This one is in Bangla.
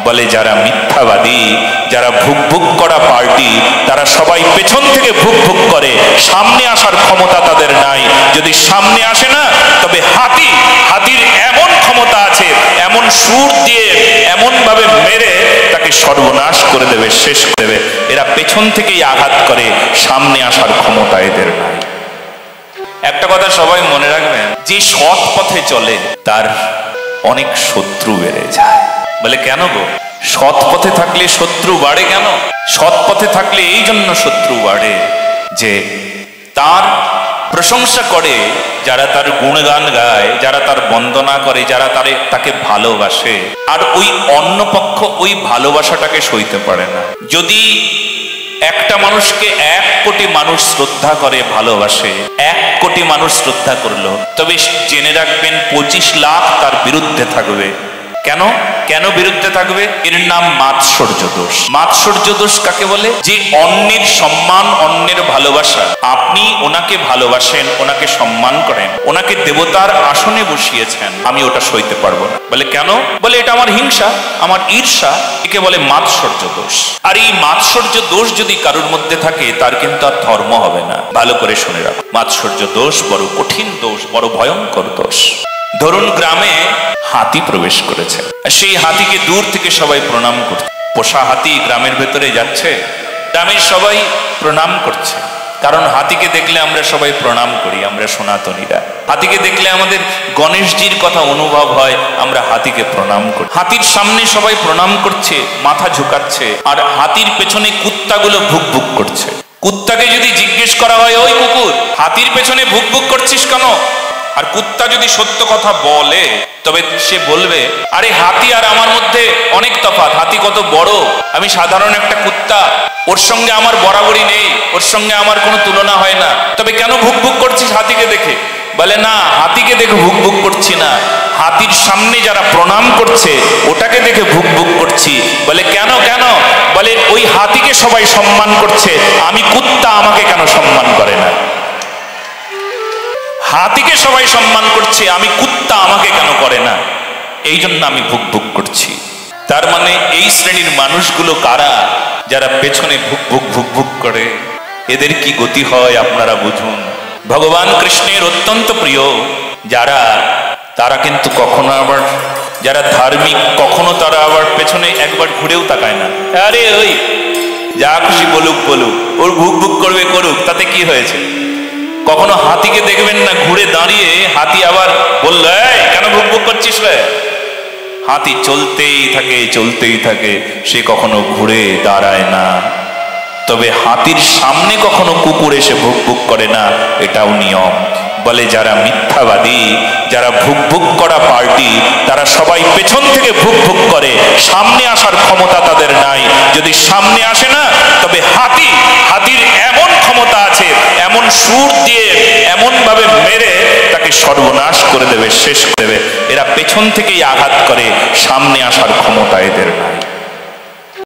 বলে যারা মিথ্যাবাদী, যারা ভুক ভুক করা পার্টি, তারা সবাই পেছন থেকে ভুক ভুক করে, সামনে আসার ক্ষমতা তাদের নাই। যদি সামনে আসে না, তবে হাতির এমন ক্ষমতা আছে, এমন সুর দিয়ে এমন ভাবে মেরে তাকে সর্বনাশ করে দেবে, শেষ করে দেবে। এরা পেছন থেকেই আঘাত করে, সামনে আসার ক্ষমতা এদের নাই। একটা কথা সবাই মনে রাখবেন, যে সৎ পথে চলে তার অনেক শত্রু বেড়ে যায়। বলে কেন গো? সৎ পথে থাকলে শত্রু বাড়ে কেন? সৎ পথে থাকলে এই জন্য শত্রু বাড়ে যে তার প্রশংসা করে যারা, তার গুণগান গায় যারা, তার বন্দনা করে যারা, তাকে ভালোবাসে। আর ওই অন্য পক্ষ ওই ভালোবাসাটাকে সইতে পারে না। যদি একটা মানুষকে 1 কোটি মানুষ শ্রদ্ধা করে, ভালোবাসে, 1 কোটি মানুষ শ্রদ্ধা করলো, তবে জেনে রাখবেন 25 লাখ তার বিরুদ্ধে থাকবে। কেন বিরুদ্ধে থাকবে? এর নাম মাৎসর্য দোষ। মাৎসর্য দোষ কাকে বলে? যে অন্যের সম্মান, অন্যের ভালোবাসা। আপনি ওনাকে ভালোবাসেন, ওনাকে সম্মান করেন, ওনাকে দেবতার আসনে বসিয়েছেন, আমি ওটা সইতে পারবো না। বলে কেন? বলে এটা আমার হিংসা, আমার ঈর্ষা, একে বলে মাৎসর্য দোষ। আর এই মাৎসর্য দোষ যদি কারোর মধ্যে থাকে, তার কিন্তু আর ধর্ম হবে না। ভালো করে শুনে রাখো, মাৎসর্য দোষ বড় কঠিন দোষ, বড় ভয়ঙ্কর দোষ। ধরুন গ্রামে হাতি প্রবেশ করেছে, সেই হাতিকে দূর থেকে সবাই প্রণাম করছে। পোষা হাতি গ্রামের ভেতরে যাচ্ছে, গ্রামের সবাই প্রণাম করছে। কারণ হাতিকে দেখলে আমরা সবাই প্রণাম করি, আমরা সনাতনীরা। হাতিকে দেখলে আমাদের গণেশজির কথা অনুভব হয়, আমরা হাতিকে প্রণাম করি। হাতির সামনে সবাই প্রণাম করছে, মাথা ঝুঁকাচ্ছে, আর হাতির পেছনে কুত্তাগুলো ভুক ভুক করছে। কুত্তাকে যদি জিজ্ঞেস করা হয়, ওই কুকুর, হাতির পেছনে ভুক ভুক করছিস কেন? আর কুত্তা যদি সত্য কথা বলে, তবে সে বলবে, আরে হাতি আর আমার মধ্যে অনেক তফাৎ, হাতি কত বড়, আমি সাধারণ একটা কুত্তা, ওর সঙ্গে আমার বরাবরই নেই, ওর সঙ্গে আমার কোনো তুলনা হয় না। তবে কেন ভুক ভুক করছিস হাতিকে দেখে? বলে না, হাতিকে দেখে ভুক ভুক করছি না, হাতির সামনে যারা প্রণাম করছে ওটাকে দেখে ভুক ভুক করছি। বলে কেন? বলে ওই হাতিকে সবাই সম্মান করছে, আমি কুত্তা, আমাকে কেন সম্মান করে না? হাতিকে সবাই সম্মান করছে, আমি কুত্তা, আমাকে কেন করে না? এই জন্য আমি ভুক ভুক করছি। তার মানে এই শ্রেণীর মানুষগুলো কারা? যারা পেছনে ভুক ভুক ভুক ভুক করে। এদের কি গতি হয় আপনারা বুঝুন। ভগবান কৃষ্ণের অত্যন্ত প্রিয় যারা, তারা কিন্তু কখনো আবার, যারা ধার্মিক, কখনো তারা আবার পেছনে একবার ঘুরেও তাকায় না। আরে ওই যা খুশি বলুক, ওর ভুক ভুক করবে, করুক, তাতে কি হয়েছে? কখনো হাতিকে দেখবেন না ঘুরে দাঁড়িয়ে, হাতি আবার বলল, এই কেন ভুক ভুক করছিস রে? হাতি চলতেই থাকে, সে কখনো ঘুরে দাঁড়ায় না। তবে হাতির সামনে কখনো কুকুর এসে ভুক ভুক করে না, এটাও নিয়ম। বলে যারা মিথ্যাবাদী, যারা ভুক ভুক করা পার্টি, তারা সবাই পেছন থেকে ভুক ভুক করে, সামনে আসার ক্ষমতা তাদের নাই। যদি সামনে আসে না, তবে হাতির এমন ক্ষমতা আছে, এমন সুর দিয়ে এমন ভাবে মেরে তাকে সর্বনাশ করে দেবে, শেষ করে দেবে। এরা পেছন থেকেই আঘাত করে, সামনে আসার ক্ষমতা এদের নাই।